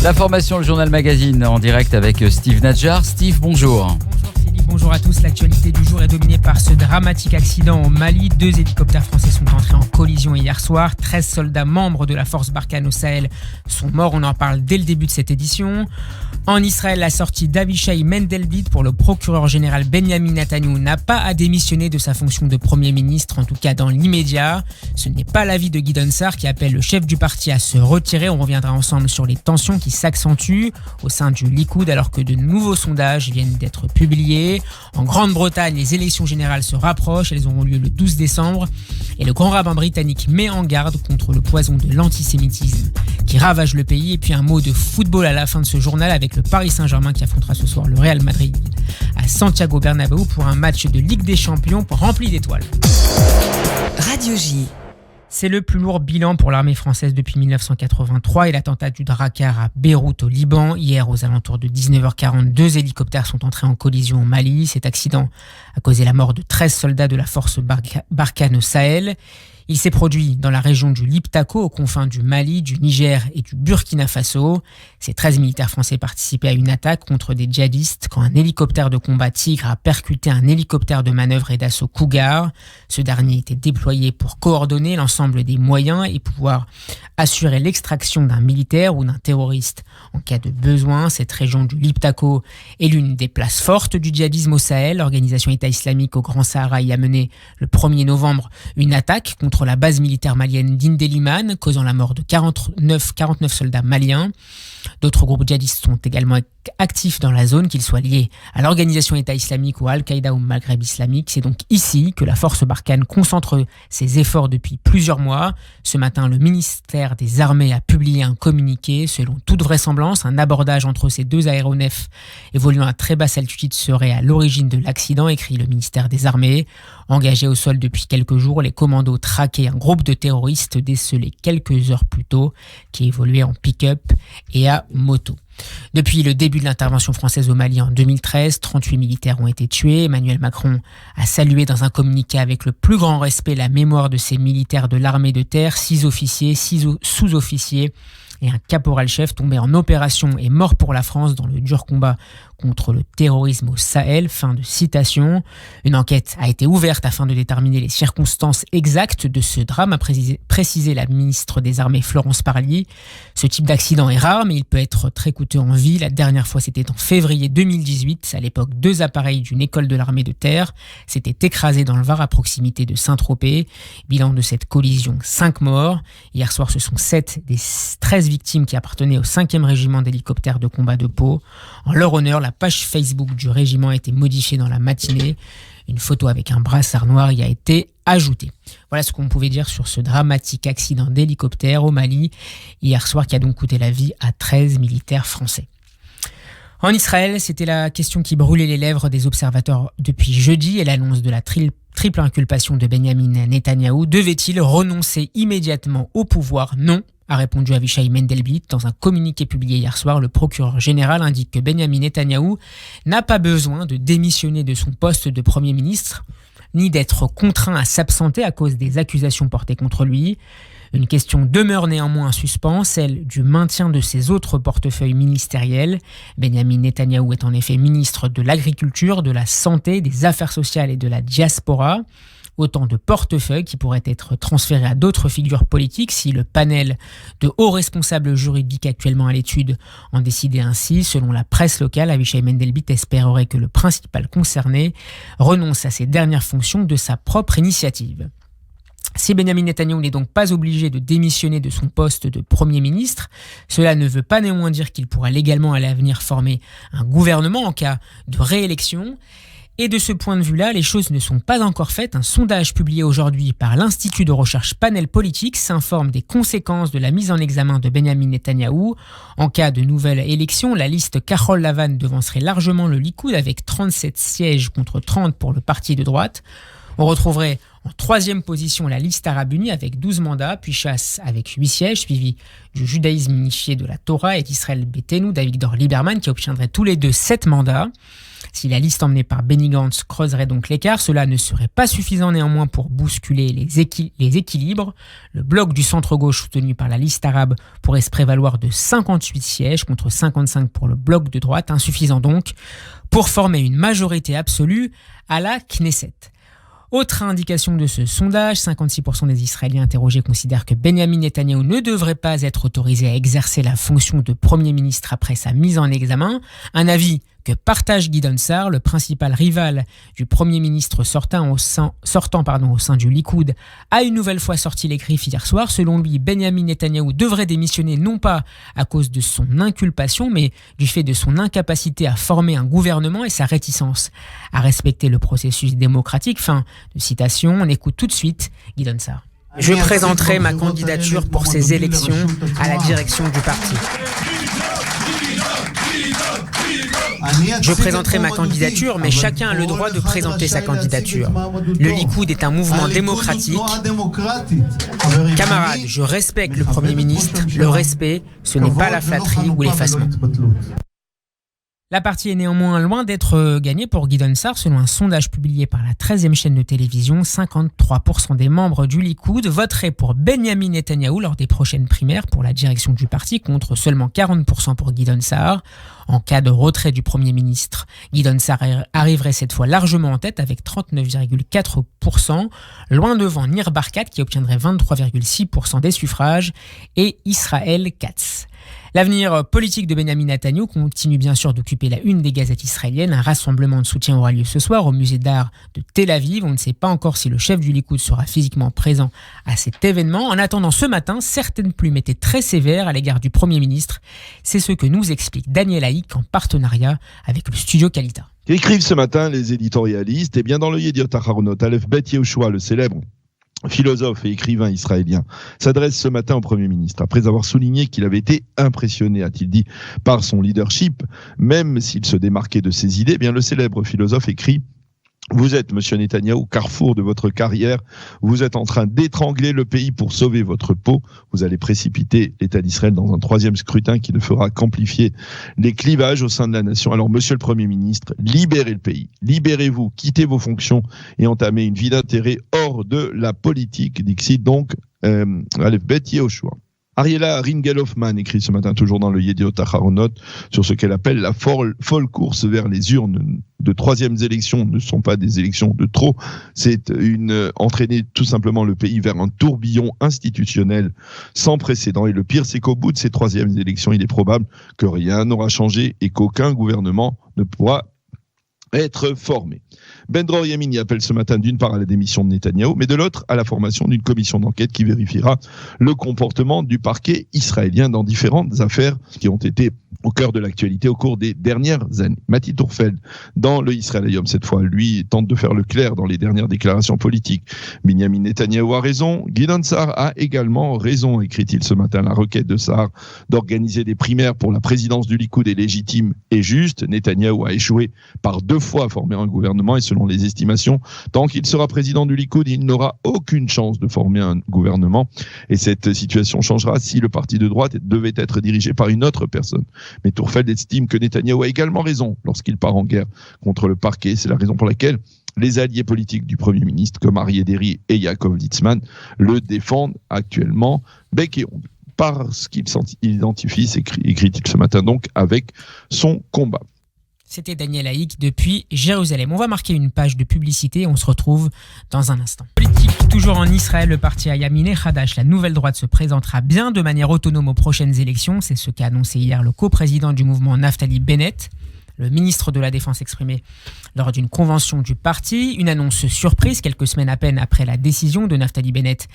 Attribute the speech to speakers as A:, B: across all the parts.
A: L'information, le journal magazine en direct avec Steve Nadjar. Steve, bonjour.
B: Bonjour Philippe, bonjour à tous. L'actualité du jour est dominée par ce dramatique accident au Mali. 2 hélicoptères français sont entrés en collision hier soir. 13 soldats membres de la force Barkhane au Sahel sont morts. On en parle dès le début de cette édition. En Israël, la sortie d'Avishai Mendelblit pour le procureur général Benyamin Netanyahou n'a pas à démissionner de sa fonction de Premier ministre, en tout cas dans l'immédiat. Ce n'est pas l'avis de Gideon Sa'ar qui appelle le chef du parti à se retirer. On reviendra ensemble sur les tensions qui s'accentuent au sein du Likoud alors que de nouveaux sondages viennent d'être publiés. En Grande-Bretagne, les élections générales se rapprochent. Elles auront lieu le 12 décembre. Et le grand rabbin britannique met en garde contre le poison de l'antisémitisme qui ravage le pays. Et puis un mot de football à la fin de ce journal avec le Paris Saint-Germain qui affrontera ce soir le Real Madrid à Santiago Bernabéu pour un match de Ligue des Champions rempli d'étoiles.
C: Radio J.
B: C'est le plus lourd bilan pour l'armée française depuis 1983 et l'attentat du Drakkar à Beyrouth au Liban. Hier, aux alentours de 19h40, 2 hélicoptères sont entrés en collision au Mali. Cet accident a causé la mort de 13 soldats de la force Barkhane au Sahel. Il s'est produit dans la région du Liptako, aux confins du Mali, du Niger et du Burkina Faso. Ces 13 militaires français participaient à une attaque contre des djihadistes quand un hélicoptère de combat Tigre a percuté un hélicoptère de manœuvre et d'assaut Cougar. Ce dernier était déployé pour coordonner l'ensemble des moyens et pouvoir assurer l'extraction d'un militaire ou d'un terroriste en cas de besoin. Cette région du Liptako est l'une des places fortes du djihadisme au Sahel. L'organisation État islamique au Grand Sahara y a mené le 1er novembre une attaque contre la base militaire malienne d'Indeliman, causant la mort de 49 soldats maliens. D'autres groupes djihadistes sont également actifs dans la zone, qu'ils soient liés à l'organisation État islamique ou à Al-Qaïda ou Maghreb islamique. C'est donc ici que la force Barkhane concentre ses efforts depuis plusieurs mois. Ce matin, le ministère des Armées a publié un communiqué. Selon toute vraisemblance, un abordage entre ces 2 aéronefs évoluant à très basse altitude serait à l'origine de l'accident, écrit le ministère des Armées. Engagés au sol depuis quelques jours, les commandos traquaient un groupe de terroristes décelés quelques heures plus tôt, qui évoluait en pick-up et à moto. Depuis le début de l'intervention française au Mali en 2013, 38 militaires ont été tués. Emmanuel Macron a salué dans un communiqué avec le plus grand respect la mémoire de ces militaires de l'armée de terre, 6 officiers, 6 sous-officiers et un caporal-chef tombé en opération et mort pour la France dans le dur combat contre le terrorisme au Sahel. Fin de citation. Une enquête a été ouverte afin de déterminer les circonstances exactes de ce drame, a précisé la ministre des Armées Florence Parly. Ce type d'accident est rare, mais il peut être très coûteux en vie. La dernière fois, c'était en février 2018. À l'époque, 2 appareils d'une école de l'armée de terre s'étaient écrasés dans le Var à proximité de Saint-Tropez. Bilan de cette collision, 5 morts. Hier soir, ce sont 7 des 13 victimes qui appartenaient au 5e régiment d'hélicoptères de combat de Pau. En leur honneur, la page Facebook du régiment a été modifiée dans la matinée. Une photo avec un brassard noir y a été ajoutée. Voilà ce qu'on pouvait dire sur ce dramatique accident d'hélicoptère au Mali hier soir qui a donc coûté la vie à 13 militaires français. En Israël, c'était la question qui brûlait les lèvres des observateurs depuis jeudi et l'annonce de la triple inculpation de Benyamin Netanyahou. Devait-il renoncer immédiatement au pouvoir ? Non, a répondu Avishai Mendelblit. Dans un communiqué publié hier soir, le procureur général indique que Benyamin Netanyahou n'a pas besoin de démissionner de son poste de Premier ministre, ni d'être contraint à s'absenter à cause des accusations portées contre lui. Une question demeure néanmoins en suspens, celle du maintien de ses autres portefeuilles ministériels. Benyamin Netanyahou est en effet ministre de l'Agriculture, de la Santé, des Affaires sociales et de la Diaspora. Autant de portefeuilles qui pourraient être transférés à d'autres figures politiques si le panel de hauts responsables juridiques actuellement à l'étude en décidait ainsi. Selon la presse locale, Avishai Mendelblit espérerait que le principal concerné renonce à ses dernières fonctions de sa propre initiative. Si Benyamin Netanyahou n'est donc pas obligé de démissionner de son poste de Premier ministre, cela ne veut pas néanmoins dire qu'il pourra légalement à l'avenir former un gouvernement en cas de réélection. Et de ce point de vue-là, les choses ne sont pas encore faites. Un sondage publié aujourd'hui par l'Institut de recherche Panel Politique s'informe des conséquences de la mise en examen de Benyamin Netanyahou. En cas de nouvelle élection, la liste Carole Lavan devancerait largement le Likoud avec 37 sièges contre 30 pour le parti de droite. On retrouverait En troisième position, la liste arabe unie avec 12 mandats, puis Chasse avec 8 sièges, suivi du judaïsme unifié de la Torah et d'Israël Beiteinu d'Avigdor Lieberman qui obtiendraient tous les deux 7 mandats. Si la liste emmenée par Benny Gantz creuserait donc l'écart, cela ne serait pas suffisant néanmoins pour bousculer les équilibres. Le bloc du centre-gauche soutenu par la liste arabe pourrait se prévaloir de 58 sièges contre 55 pour le bloc de droite, insuffisant donc pour former une majorité absolue à la Knesset. Autre indication de ce sondage, 56% des Israéliens interrogés considèrent que Benjamin Netanyahou ne devrait pas être autorisé à exercer la fonction de Premier ministre après sa mise en examen. Un avis que partage Gideon Sa'ar, le principal rival du Premier ministre sortant au sein du Likoud, a une nouvelle fois sorti les griffes hier soir. Selon lui, Benjamin Netanyahou devrait démissionner non pas à cause de son inculpation, mais du fait de son incapacité à former un gouvernement et sa réticence à respecter le processus démocratique. Fin de citation. On écoute tout de suite Gideon Sa'ar. Je présenterai ma candidature pour ces élections à la direction du parti. Je présenterai ma candidature, mais chacun a le droit de présenter sa candidature. Le Likoud est un mouvement démocratique. Camarades, je respecte le Premier ministre. Le respect, ce n'est pas la flatterie ou l'effacement. La partie est néanmoins loin d'être gagnée pour Gideon Sa'ar. Selon un sondage publié par la 13e chaîne de télévision, 53% des membres du Likoud voteraient pour Benjamin Netanyahou lors des prochaines primaires pour la direction du parti, contre seulement 40% pour Gideon Sa'ar. En cas de retrait du Premier ministre, Gideon Sa'ar arriverait cette fois largement en tête avec 39,4%, loin devant Nir Barkat qui obtiendrait 23,6% des suffrages et Israël Katz. L'avenir politique de Benjamin Netanyahou continue bien sûr d'occuper la une des gazettes israéliennes. Un rassemblement de soutien aura lieu ce soir au musée d'art de Tel Aviv. On ne sait pas encore si le chef du Likoud sera physiquement présent à cet événement. En attendant ce matin, certaines plumes étaient très sévères à l'égard du Premier ministre. C'est ce que nous explique Daniel Haïk en partenariat avec le studio Kalita.
D: Qu'écrivent ce matin les éditorialistes? Eh bien, dans le Yediot Aharonot, Aleph Bet Yehoshua, le célèbre philosophe et écrivain israélien, s'adresse ce matin au Premier ministre. Après avoir souligné qu'il avait été impressionné, a-t-il dit, par son leadership, même s'il se démarquait de ses idées, eh bien le célèbre philosophe écrit: vous êtes, monsieur Netanyahou, au carrefour de votre carrière. Vous êtes en train d'étrangler le pays pour sauver votre peau. Vous allez précipiter l'État d'Israël dans un troisième scrutin qui ne fera qu'amplifier les clivages au sein de la nation. Alors, monsieur le Premier ministre, libérez le pays. Libérez-vous, quittez vos fonctions et entamez une vie d'intérêt hors de la politique. Dixit donc Aleph Bet Yehoshua. Ariela Ringelhoffman écrit ce matin toujours dans le Yediot Aharonot sur ce qu'elle appelle la folle course vers les urnes de troisièmes élections. Ne sont pas des élections de trop, c'est entraîner tout simplement le pays vers un tourbillon institutionnel sans précédent. Et le pire, c'est qu'au bout de ces troisièmes élections, il est probable que rien n'aura changé et qu'aucun gouvernement ne pourra être formé. Ben Dror Yamini appelle ce matin d'une part à la démission de Netanyahou, mais de l'autre à la formation d'une commission d'enquête qui vérifiera le comportement du parquet israélien dans différentes affaires qui ont été au cœur de l'actualité au cours des dernières années. Mati Tourfeld, dans le Israël Hayom, cette fois, lui, tente de faire le clair dans les dernières déclarations politiques. Benjamin Netanyahou a raison, Gideon Sa'ar a également raison, écrit-il ce matin. La requête de Sa'ar d'organiser des primaires pour la présidence du Likoud est légitime et juste. Netanyahou a échoué par 2 fois à former un gouvernement et selon les estimations, tant qu'il sera président du Likoud, il n'aura aucune chance de former un gouvernement. Et cette situation changera si le parti de droite devait être dirigé par une autre personne. Mais Tourfeld estime que Netanyahou a également raison lorsqu'il part en guerre contre le parquet. C'est la raison pour laquelle les alliés politiques du Premier ministre, comme Aryeh Deri et Yaakov Litzman, le défendent actuellement bec et ongle. Parce qu'il s'identifie, écrit-il ce matin donc, avec son combat.
B: C'était Daniel Haïk depuis Jérusalem. On va marquer une page de publicité et on se retrouve dans un instant. Politique, toujours en Israël, le parti Hayamine Hadash, la nouvelle droite, se présentera bien de manière autonome aux prochaines élections. C'est ce qu'a annoncé hier le coprésident du mouvement Naftali Bennett. Le ministre de la Défense exprimé lors d'une convention du parti. Une annonce surprise, quelques semaines à peine après la décision de Naftali Bennett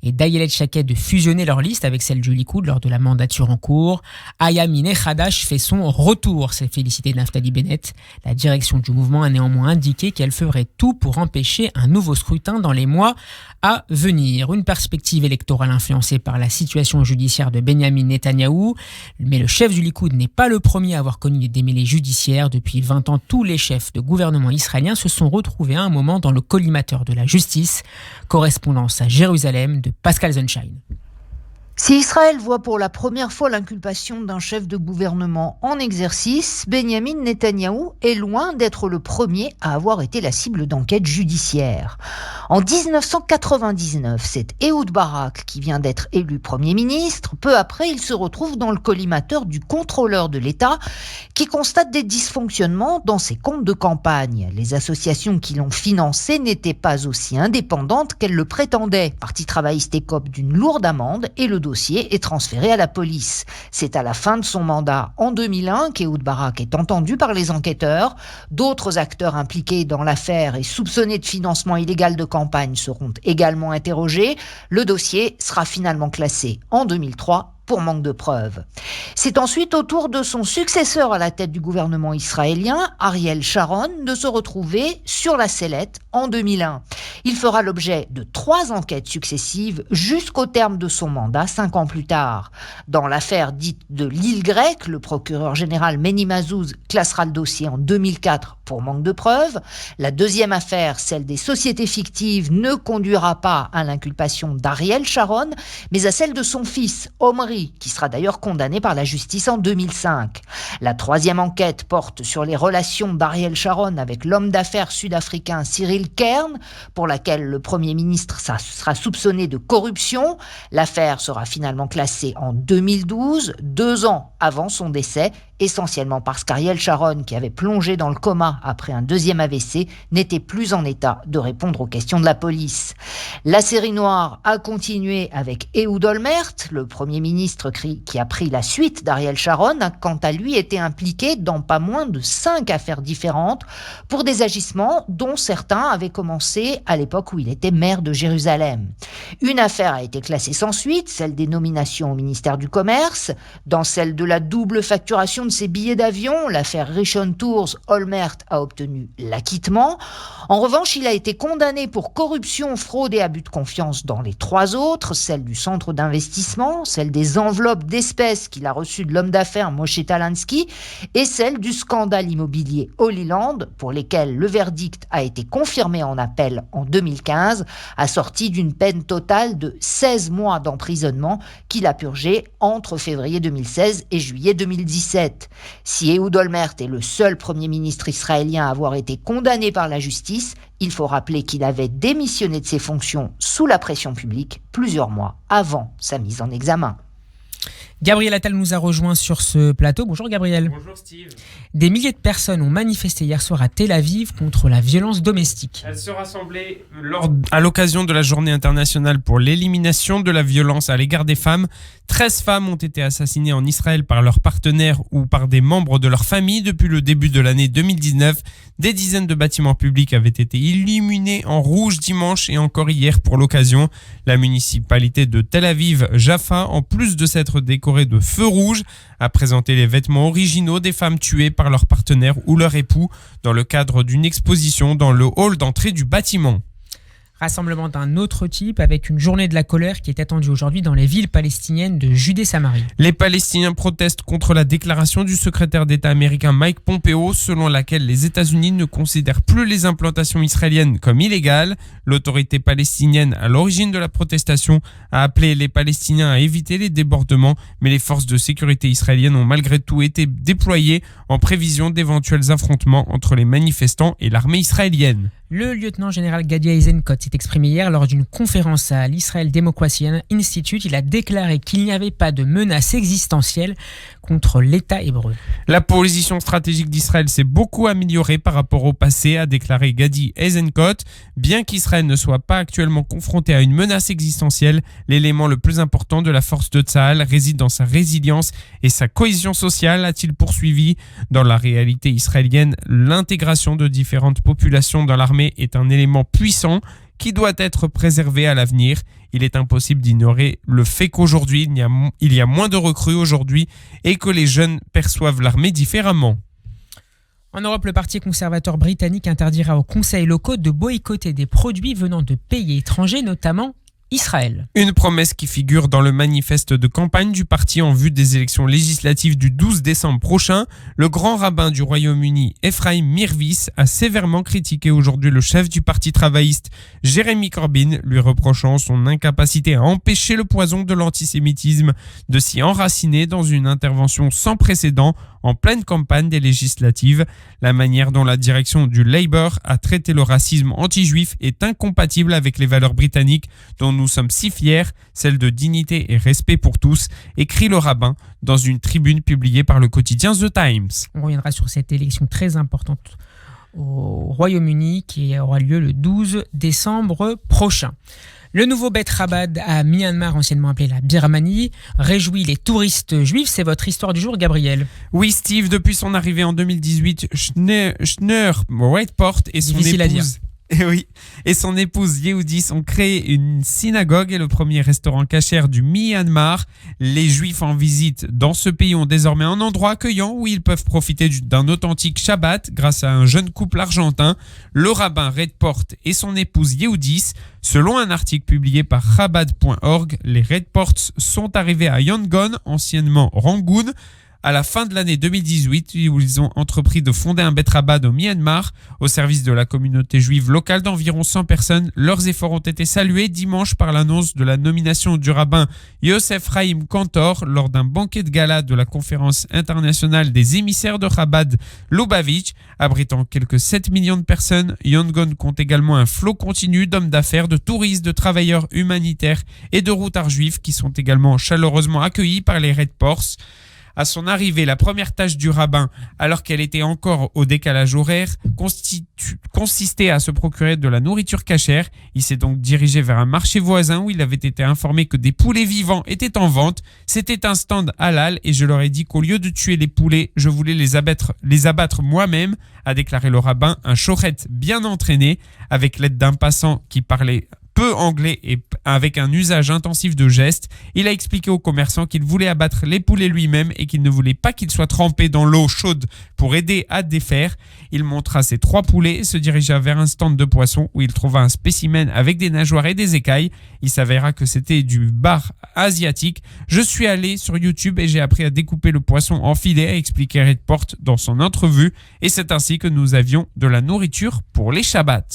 B: et d'Ayelet Shaked de fusionner leur liste avec celle du Likoud lors de la mandature en cours. Hayamine Hadash fait son retour, s'est félicité Naftali Bennett. La direction du mouvement a néanmoins indiqué qu'elle ferait tout pour empêcher un nouveau scrutin dans les mois à venir. Une perspective électorale influencée par la situation judiciaire de Benjamin Netanyahou. Mais le chef du Likoud n'est pas le premier à avoir connu des démêlés judiciaires. guerre. Depuis 20 ans, tous les chefs de gouvernement israéliens se sont retrouvés à un moment dans le collimateur de la justice. Correspondance à Jérusalem de Pascal Sunshine.
E: Si Israël voit pour la première fois l'inculpation d'un chef de gouvernement en exercice, Benyamin Netanyahou est loin d'être le premier à avoir été la cible d'enquêtes judiciaires. En 1999, c'est Ehud Barak qui vient d'être élu Premier ministre. Peu après, il se retrouve dans le collimateur du contrôleur de l'État qui constate des dysfonctionnements dans ses comptes de campagne. Les associations qui l'ont financé n'étaient pas aussi indépendantes qu'elles le prétendaient. Parti travailliste écope d'une lourde amende et le dossier est transféré à la police. C'est à la fin de son mandat, en 2001, qu'Ehud Barak est entendu par les enquêteurs. D'autres acteurs impliqués dans l'affaire et soupçonnés de financement illégal de campagne seront également interrogés. Le dossier sera finalement classé en 2003 pour manque de preuves. C'est ensuite au tour de son successeur à la tête du gouvernement israélien, Ariel Sharon, de se retrouver sur la sellette en 2001. Il fera l'objet de 3 enquêtes successives jusqu'au terme de son mandat 5 ans plus tard. Dans l'affaire dite de l'île grecque, le procureur général Meni Mazouz classera le dossier en 2004 pour manque de preuves. La deuxième affaire, celle des sociétés fictives, ne conduira pas à l'inculpation d'Ariel Sharon, mais à celle de son fils, Omri, qui sera d'ailleurs condamné par la justice en 2005. La troisième enquête porte sur les relations d'Ariel Sharon avec l'homme d'affaires sud-africain Cyril Kern, pour laquelle le Premier ministre sera soupçonné de corruption. L'affaire sera finalement classée en 2012, 2 ans avant son décès, essentiellement parce qu'Ariel Sharon, qui avait plongé dans le coma après un deuxième AVC, n'était plus en état de répondre aux questions de la police. La série noire a continué avec Ehud Olmert, le Premier ministre qui a pris la suite d'Ariel Sharon, a quant à lui été impliqué dans pas moins de 5 affaires différentes pour des agissements dont certains avaient commencé à l'époque où il était maire de Jérusalem. Une affaire a été classée sans suite, celle des nominations au ministère du Commerce. Dans celle de la double facturation de ses billets d'avion, l'affaire Rishon Tours, Olmert a obtenu l'acquittement. En revanche, il a été condamné pour corruption, fraude et abus de confiance dans les 3 autres, celle du centre d'investissement, celle des enveloppes d'espèces qu'il a reçues de l'homme d'affaires Moshe Talansky et celle du scandale immobilier Holy Land, pour lesquelles le verdict a été confirmé en appel en 2015, assorti d'une peine totale de 16 mois d'emprisonnement qu'il a purgé entre février 2016 et juillet 2017. Si Ehud Olmert est le seul Premier ministre israélien à avoir été condamné par la justice, il faut rappeler qu'il avait démissionné de ses fonctions sous la pression publique plusieurs mois avant sa mise en examen.
B: Gabriel Attal nous a rejoint sur ce plateau. Bonjour Gabriel.
F: Bonjour Steve.
B: Des milliers de personnes ont manifesté hier soir à Tel Aviv contre la violence domestique.
F: Elles se rassemblaient à l'occasion de la journée internationale pour l'élimination de la violence à l'égard des femmes. 13 femmes ont été assassinées en Israël par leurs partenaires ou par des membres de leur famille depuis le début de l'année 2019. Des dizaines de bâtiments publics avaient été illuminés en rouge dimanche et encore hier pour l'occasion. La municipalité de Tel Aviv, Jaffa, en plus de s'être décorée de feux rouges, a présenté les vêtements originaux des femmes tuées par leurs partenaires ou leur époux dans le cadre d'une exposition dans le hall d'entrée du bâtiment.
B: Rassemblement d'un autre type avec une journée de la colère qui est attendue aujourd'hui dans les villes palestiniennes de Judée-Samarie.
F: Les Palestiniens protestent contre la déclaration du secrétaire d'État américain Mike Pompeo selon laquelle les États-Unis ne considèrent plus les implantations israéliennes comme illégales. L'autorité palestinienne à l'origine de la protestation a appelé les Palestiniens à éviter les débordements, mais les forces de sécurité israéliennes ont malgré tout été déployées en prévision d'éventuels affrontements entre les manifestants et l'armée israélienne.
B: Le lieutenant-général Gadi Eisenkot s'est exprimé hier lors d'une conférence à l'Israel Democracy Institute. Il a déclaré qu'il n'y avait pas de menace existentielle contre l'État hébreu.
F: La position stratégique d'Israël s'est beaucoup améliorée par rapport au passé, a déclaré Gadi Eisenkot. Bien qu'Israël ne soit pas actuellement confronté à une menace existentielle, l'élément le plus important de la force de Tsahal réside dans sa résilience et sa cohésion sociale, a-t-il poursuivi. Dans la réalité israélienne, l'intégration de différentes populations dans l'armée est un élément puissant qui doit être préservé à l'avenir. Il est impossible d'ignorer le fait qu'aujourd'hui, il y a moins de recrues aujourd'hui et que les jeunes perçoivent l'armée différemment.
B: En Europe, le Parti conservateur britannique interdira aux conseils locaux de boycotter des produits venant de pays étrangers, notamment Israël.
F: Une promesse qui figure dans le manifeste de campagne du parti en vue des élections législatives du 12 décembre prochain. Le grand rabbin du Royaume-Uni, Ephraim Mirvis, a sévèrement critiqué aujourd'hui le chef du parti travailliste, Jeremy Corbyn, lui reprochant son incapacité à empêcher le poison de l'antisémitisme de s'y enraciner dans une intervention sans précédent en pleine campagne des législatives. La manière dont la direction du Labour a traité le racisme anti-juif est incompatible avec les valeurs britanniques dont nous sommes si fiers, celle de dignité et respect pour tous, écrit le rabbin dans une tribune publiée par le quotidien The Times.
B: On reviendra sur cette élection très importante au Royaume-Uni qui aura lieu le 12 décembre prochain. Le nouveau Beit Chabad à Myanmar, anciennement appelé la Birmanie, réjouit les touristes juifs. C'est votre histoire du jour, Gabriel.
F: Oui, Steve, depuis son arrivée en 2018, Schneur Redport et son épouse... Et son épouse Yehudis ont créé une synagogue et le premier restaurant kasher du Myanmar. Les Juifs en visite dans ce pays ont désormais un endroit accueillant où ils peuvent profiter d'un authentique Shabbat grâce à un jeune couple argentin, le rabbin Redport et son épouse Yehudis. Selon un article publié par Chabad.org, les Redports sont arrivés à Yangon, anciennement Rangoon, à la fin de l'année 2018, où ils ont entrepris de fonder un Beit Chabad au Myanmar, au service de la communauté juive locale d'environ 100 personnes. Leurs efforts ont été salués dimanche par l'annonce de la nomination du rabbin Yosef Chaim Kantor lors d'un banquet de gala de la conférence internationale des émissaires de Chabad Lubavitch. Abritant quelques 7 millions de personnes, Yangon compte également un flot continu d'hommes d'affaires, de touristes, de travailleurs humanitaires et de routards juifs qui sont également chaleureusement accueillis par les Redports. À son arrivée, la première tâche du rabbin, alors qu'elle était encore au décalage horaire, consistait à se procurer de la nourriture cachère. Il s'est donc dirigé vers un marché voisin où il avait été informé que des poulets vivants étaient en vente. C'était un stand halal et je leur ai dit qu'au lieu de tuer les poulets, je voulais les abattre moi-même, a déclaré le rabbin, un shochet bien entraîné, avec l'aide d'un passant qui parlait peu anglais et avec un usage intensif de gestes. Il a expliqué aux commerçants qu'il voulait abattre les poulets lui-même et qu'il ne voulait pas qu'ils soient trempés dans l'eau chaude pour aider à défaire. Il montra ses 3 poulets et se dirigea vers un stand de poissons où il trouva un spécimen avec des nageoires et des écailles. Il s'avéra que c'était du bar asiatique. Je suis allé sur YouTube et j'ai appris à découper le poisson en filets, a expliqué Redport dans son entrevue. Et c'est ainsi que nous avions de la nourriture pour les Shabbats.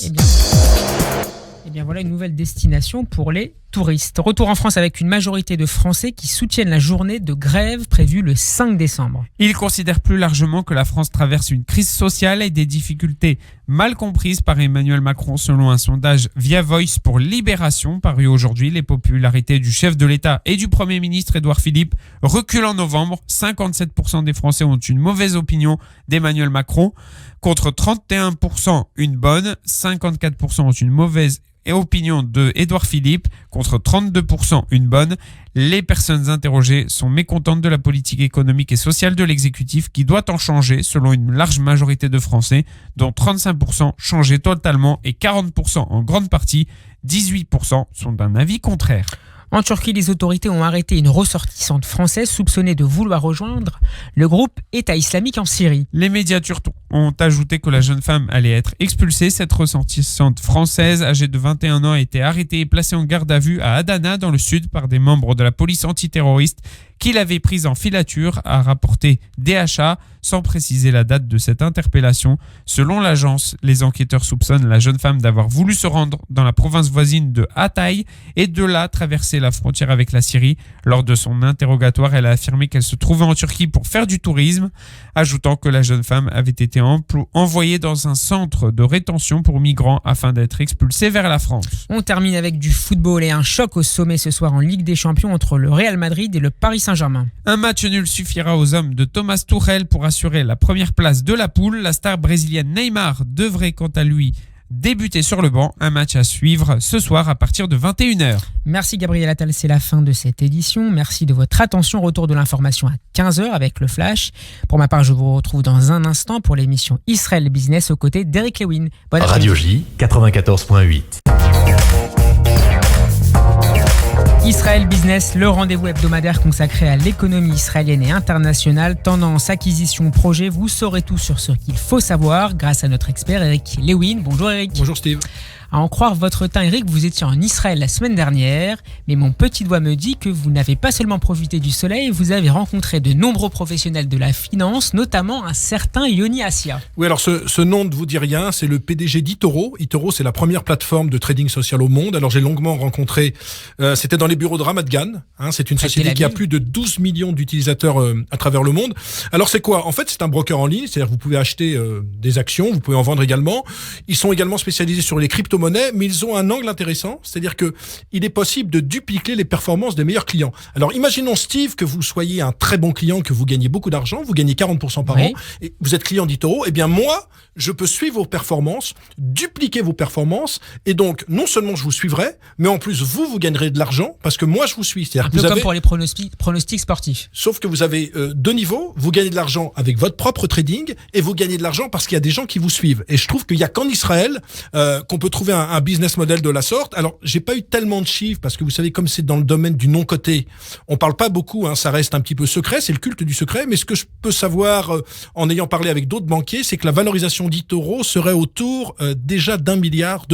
B: Eh bien voilà une nouvelle destination pour les touristes. Retour en France avec une majorité de Français qui soutiennent la journée de grève prévue le 5 décembre.
F: Ils considèrent plus largement que la France traverse une crise sociale et des difficultés mal comprises par Emmanuel Macron. Selon un sondage via Voice pour Libération paru aujourd'hui, les popularités du chef de l'État et du Premier ministre Édouard Philippe reculent en novembre. 57% des Français ont une mauvaise opinion d'Emmanuel Macron, contre 31% une bonne, 54% ont une mauvaise opinion de Édouard Philippe, contre 32% une bonne. Les personnes interrogées sont mécontentes de la politique économique et sociale de l'exécutif qui doit en changer, selon une large majorité de Français, dont 35% changer totalement et 40% en grande partie. 18% sont d'un avis contraire.
B: En Turquie, les autorités ont arrêté une ressortissante française soupçonnée de vouloir rejoindre le groupe État islamique en Syrie.
F: Les médias turcs ont ajouté que la jeune femme allait être expulsée. Cette ressortissante française, âgée de 21 ans, a été arrêtée et placée en garde à vue à Adana, dans le sud, par des membres de la police antiterroriste qui l'avaient prise en filature, a rapporté DHA, sans préciser la date de cette interpellation. Selon l'agence, les enquêteurs soupçonnent la jeune femme d'avoir voulu se rendre dans la province voisine de Hatay et de là traverser la frontière avec la Syrie. Lors de son interrogatoire, elle a affirmé qu'elle se trouvait en Turquie pour faire du tourisme, ajoutant que la jeune femme avait été envoyée dans un centre de rétention pour migrants afin d'être expulsée vers la France.
B: On termine avec du football et un choc au sommet ce soir en Ligue des Champions entre le Real Madrid et le Paris Saint-Germain.
F: Un match nul suffira aux hommes de Thomas Tuchel pour assurer la première place de la poule. La star brésilienne Neymar devrait quant à lui débuter sur le banc. Un match à suivre ce soir à partir de 21h.
B: Merci Gabriel Attal, c'est la fin de cette édition. Merci de votre attention. Retour de l'information à 15h avec le Flash. Pour ma part, je vous retrouve dans un instant pour l'émission Israël Business aux côtés d'Eric Lewin. Bonne
G: Radio J 94.8.
B: Israël Business, le rendez-vous hebdomadaire consacré à l'économie israélienne et internationale, tendance, acquisition, projet. Vous saurez tout sur ce qu'il faut savoir grâce à notre expert Eric Lewin. Bonjour Eric.
H: Bonjour Steve.
B: À en croire votre teint, Eric, vous étiez en Israël la semaine dernière, mais mon petit doigt me dit que vous n'avez pas seulement profité du soleil, vous avez rencontré de nombreux professionnels de la finance, notamment un certain Yoni Assia.
H: Oui, alors ce nom ne vous dit rien, c'est le PDG d'eToro. eToro, c'est la première plateforme de trading social au monde. Alors j'ai longuement rencontré, c'était dans les bureaux de Ramat Gan, c'est une société qui a plus de 12 millions d'utilisateurs à travers le monde. Alors c'est quoi ? En fait, c'est un broker en ligne, c'est-à-dire que vous pouvez acheter des actions, vous pouvez en vendre également. Ils sont également spécialisés sur les crypto-monnaies, mais ils ont un angle intéressant, c'est-à-dire que il est possible de dupliquer les performances des meilleurs clients. Alors imaginons, Steve, que vous soyez un très bon client, que vous gagnez beaucoup d'argent, vous gagnez 40% par an, et vous êtes client d'eToro, eh bien moi, je peux suivre vos performances, dupliquer vos performances, et donc non seulement je vous suivrai, mais en plus vous gagnerez de l'argent, parce que moi je vous suis. C'est-à-dire
B: un
H: que
B: peu
H: vous
B: comme
H: avez...
B: pour les pronostics sportifs.
H: Sauf que vous avez deux niveaux, vous gagnez de l'argent avec votre propre trading, et vous gagnez de l'argent parce qu'il y a des gens qui vous suivent. Et je trouve qu'il y a qu'en Israël qu'on peut trouver un business model de la sorte. Alors j'ai pas eu tellement de chiffres, parce que vous savez, comme c'est dans le domaine du non-coté, on parle pas beaucoup, ça reste un petit peu secret, c'est le culte du secret, mais ce que je peux savoir en ayant parlé avec d'autres banquiers, c'est que la valorisation d'eToro serait autour déjà $1 milliard.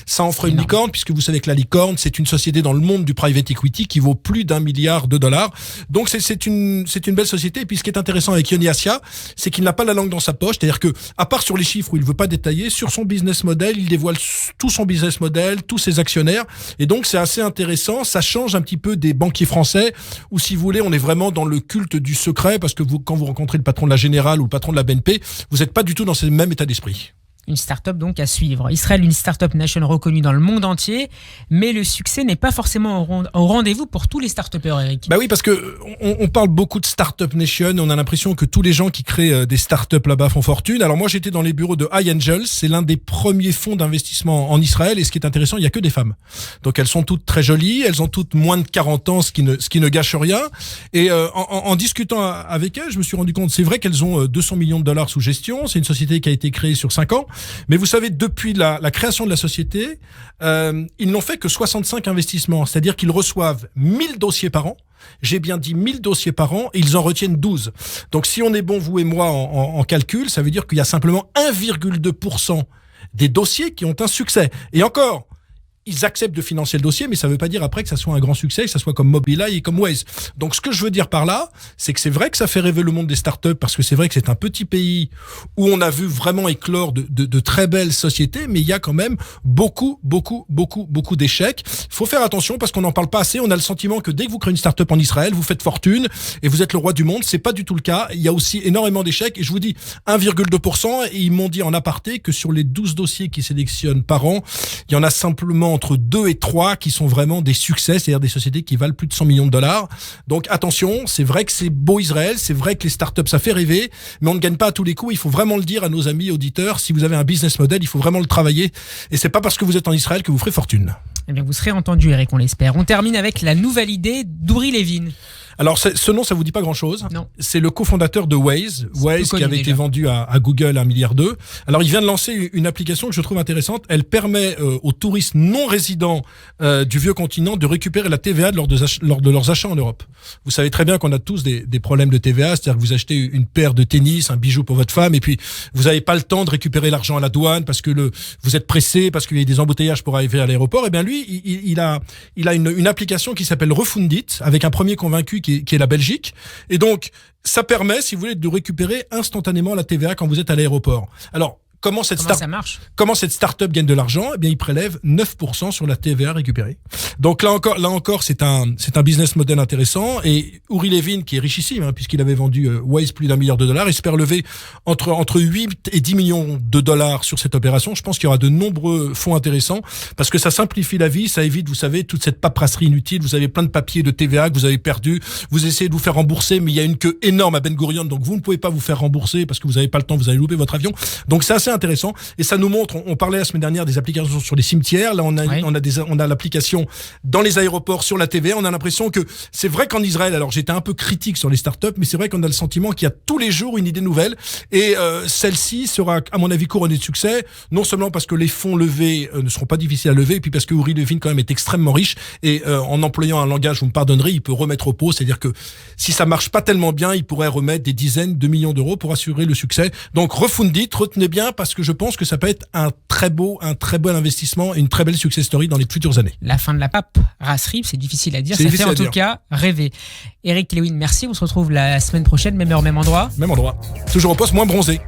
H: Ça en ferait une licorne, puisque vous savez que la licorne, c'est une société dans le monde du private equity qui vaut plus $1 milliard. Donc c'est une belle société. Et puis ce qui est intéressant avec Yoni Assia, c'est qu'il n'a pas la langue dans sa poche, c'est-à-dire que, à part sur les chiffres où il veut pas détailler, sur son business model, il dévoile tout son business model, tous ses actionnaires, et donc c'est assez intéressant. Ça change un petit peu des banquiers français, où si vous voulez, on est vraiment dans le culte du secret, parce que quand vous rencontrez le patron de la Générale ou le patron de la BNP, vous n'êtes pas du tout dans ce même état d'esprit.
B: Une start-up donc à suivre. Israël, une start-up nation reconnue dans le monde entier, mais le succès n'est pas forcément au rendez-vous pour tous les start-upers, Eric.
H: Bah oui, parce que on parle beaucoup de start-up nation, on a l'impression que tous les gens qui créent des start-up là-bas font fortune. Alors moi, j'étais dans les bureaux de High Angels, c'est l'un des premiers fonds d'investissement en Israël, et ce qui est intéressant, il y a que des femmes. Donc elles sont toutes très jolies, elles ont toutes moins de 40 ans, ce qui ne gâche rien. Et en discutant avec elles, je me suis rendu compte, c'est vrai qu'elles ont $200 millions sous gestion, c'est une société qui a été créée sur 5 ans. Mais vous savez, depuis la création de la société, ils n'ont fait que 65 investissements. C'est-à-dire qu'ils reçoivent 1000 dossiers par an. J'ai bien dit 1000 dossiers par an, et ils en retiennent 12. Donc si on est bon, vous et moi, en calcul, ça veut dire qu'il y a simplement 1,2% des dossiers qui ont un succès. Et encore, ils acceptent de financer le dossier, mais ça veut pas dire après que ça soit un grand succès, que ça soit comme Mobileye et comme Waze. Donc ce que je veux dire par là, c'est que c'est vrai que ça fait rêver le monde des startups, parce que c'est vrai que c'est un petit pays où on a vu vraiment éclore de très belles sociétés, mais il y a quand même beaucoup d'échecs. Il faut faire attention, parce qu'on n'en parle pas assez. On a le sentiment que dès que vous créez une startup en Israël, vous faites fortune et vous êtes le roi du monde. C'est pas du tout le cas. Il y a aussi énormément d'échecs, et je vous dis 1,2%, et ils m'ont dit en aparté que sur les 12 dossiers qu'ils sélectionnent par an, il y en a simplement entre 2 et 3 qui sont vraiment des succès, c'est-à-dire des sociétés qui valent plus de $100 millions. Donc attention, c'est vrai que c'est beau Israël, c'est vrai que les startups, ça fait rêver, mais on ne gagne pas à tous les coups. Il faut vraiment le dire à nos amis auditeurs, si vous avez un business model, il faut vraiment le travailler, et c'est pas parce que vous êtes en Israël que vous ferez fortune.
B: Eh bien, vous serez entendu, Eric, on l'espère. On termine avec la nouvelle idée d'Uri Levin.
H: Alors, ce nom, ça vous dit pas grand-chose.
B: Non.
H: C'est le cofondateur de Waze qui avait été vendu à Google à $1 milliard. Alors, il vient de lancer une application que je trouve intéressante. Elle permet aux touristes non résidents du vieux continent de récupérer la TVA lors de leurs achats en Europe. Vous savez très bien qu'on a tous des problèmes de TVA, c'est-à-dire que vous achetez une paire de tennis, un bijou pour votre femme, et puis vous n'avez pas le temps de récupérer l'argent à la douane parce que vous êtes pressé, parce qu'il y a des embouteillages pour arriver à l'aéroport. Et bien lui, il a une application qui s'appelle Refundit, avec un premier convaincu qui est la Belgique. Et donc, ça permet, si vous voulez, de récupérer instantanément la TVA quand vous êtes à l'aéroport. Alors, comment cette start-up gagne de l'argent? Eh bien, il prélève 9% sur la TVA récupérée. Donc là encore, c'est un business model intéressant. Et Uri Levin, qui est richissime, puisqu'il avait vendu Waze plus $1 milliard, espère lever entre 8 et 10 millions de dollars sur cette opération. Je pense qu'il y aura de nombreux fonds intéressants, parce que ça simplifie la vie, ça évite, vous savez, toute cette paperasserie inutile. Vous avez plein de papiers de TVA que vous avez perdus. Vous essayez de vous faire rembourser, mais il y a une queue énorme à Ben Gurion, donc vous ne pouvez pas vous faire rembourser parce que vous n'avez pas le temps, vous allez louper votre avion. Donc c'est assez intéressant, et ça nous montre, on parlait la semaine dernière des applications sur les cimetières, là on a l'application dans les aéroports sur la TVA. On a l'impression que c'est vrai qu'en Israël, alors j'étais un peu critique sur les startups, mais c'est vrai qu'on a le sentiment qu'il y a tous les jours une idée nouvelle, et celle-ci sera à mon avis couronnée de succès, non seulement parce que les fonds levés ne seront pas difficiles à lever, et puis parce que Uri Levin quand même est extrêmement riche, et en employant un langage, vous me pardonnerez, il peut remettre au pot, c'est-à-dire que si ça marche pas tellement bien, il pourrait remettre des dizaines de millions d'euros pour assurer le succès. Donc Refundit, retenez bien, parce que je pense que ça peut être un très bon investissement et une très belle success story dans les futures années.
B: La fin de la paperasserie, c'est difficile à dire. Ça fait en tout cas rêver. Eric Lewin, merci. On se retrouve la semaine prochaine, même heure, même endroit.
H: Même endroit. Toujours au poste, moins bronzé.